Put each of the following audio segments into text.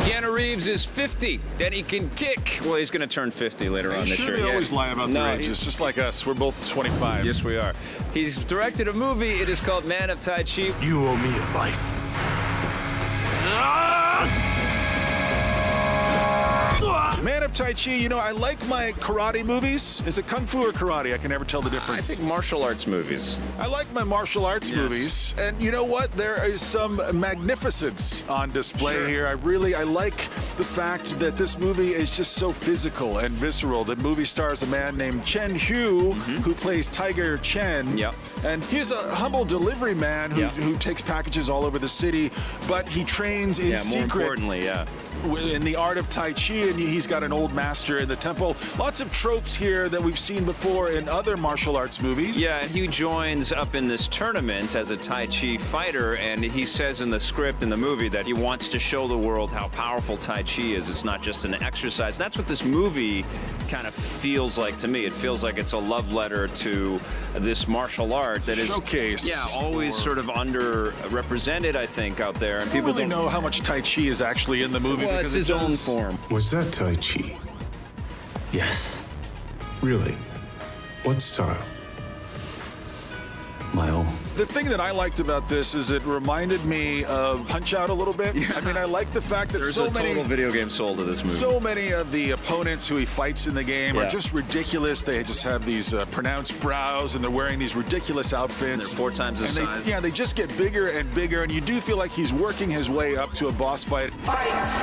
Keanu Reeves is 50, and he can kick. Well, he's going to turn 50 later on this year. They always lie about their ages, just like us. We're both 25. Yes, we are. He's directed a movie. It is called Man of Tai Chi. You owe me a life. Man of Tai Chi, you know, I like my karate movies. Is it kung fu or karate? I can never tell the I difference. think martial arts movies. I like my martial arts movies. And you know what? There is some magnificence on display here. I like the fact that this movie is just so physical and visceral. The movie stars a man named Chen Hu, who plays Tiger Chen. Yep. And he's a humble delivery man who takes packages all over the city, but he trains in More secret. importantly, In the art of Tai Chi, and he's got an old master in the temple. Lots of tropes here that we've seen before in other martial arts movies. Yeah, and he joins up in this tournament as a Tai Chi fighter, and he says in the script in the movie that he wants to show the world how powerful Tai Chi is. It's not just an exercise. That's what this movie kind of feels like to me. It feels like it's a love letter to this martial arts that is showcase. Yeah, always sort of underrepresented, I think, out there. And People don't know how much Tai Chi is actually in the movie Well, because it's his it own does. form. Was that Tai Chi? Yes, Really? What style? my own. The thing that I liked about this is it reminded me of Punch-Out a little bit. I mean, I like the fact that There's so a total video game sold to this movie. So many of the opponents who he fights in the game are Yeah. just ridiculous. They just have these pronounced brows, and they're wearing these ridiculous outfits. They're 4 times the size. They just get bigger and bigger, and you do feel like he's working his way up to a boss fight. Fights!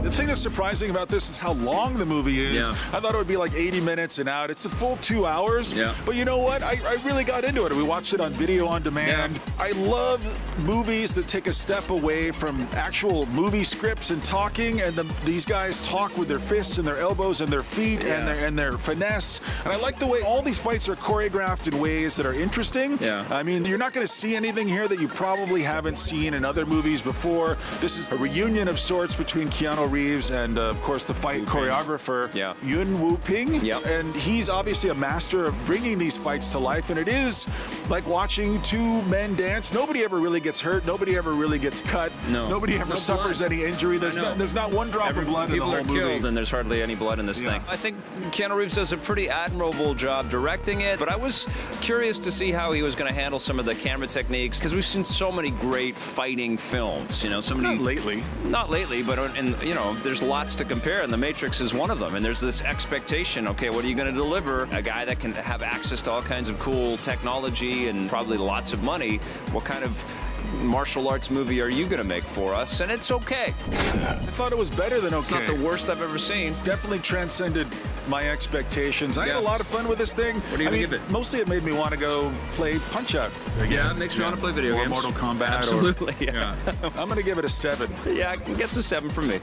The thing that's surprising about this is how long the movie is. Yeah. I thought it would be like 80 minutes and out. It's a full 2 hours. Yeah. But you know what? I really got into it. We watched it on video on demand. Yeah. I love movies that take a step away from actual movie scripts and talking, and these guys talk with their fists and their elbows and their feet and their finesse. And I like the way all these fights are choreographed in ways that are interesting. Yeah. I mean, you're not going to see anything here that you probably haven't seen in other movies before. This is a reunion of sorts between Keanu Reeves and, of course, the fight choreographer, Yun Woo Ping. Yep. And he's obviously a master of bringing these fights to life. And it is like watching two men dance. Nobody ever really gets hurt. Nobody ever really gets cut. No. Nobody ever suffers blood. any injury. There's not one drop of blood in the whole movie. People are killed, and there's hardly any blood in this thing. I think Keanu Reeves does a pretty admirable job directing it, but I was curious to see how he was going to handle some of the camera techniques, because we've seen so many great fighting films, you know, so many... Not lately, but you know, there's lots to compare, and The Matrix is one of them, and there's this expectation, okay, what are you going to deliver? A guy that can have access to all kinds of cool technology and probably lots of money, what kind of martial arts movie are you going to make for us? And it's okay. I thought it was better than okay. It's not the worst I've ever seen. Definitely transcended my expectations. I had a lot of fun with this thing. What are you going to give it? Mostly it made me want to go play Punch-Out. Yeah, it makes me want to play video games. Or Mortal Kombat. Absolutely, I'm going to give it a 7. Yeah, it gets a 7 from me.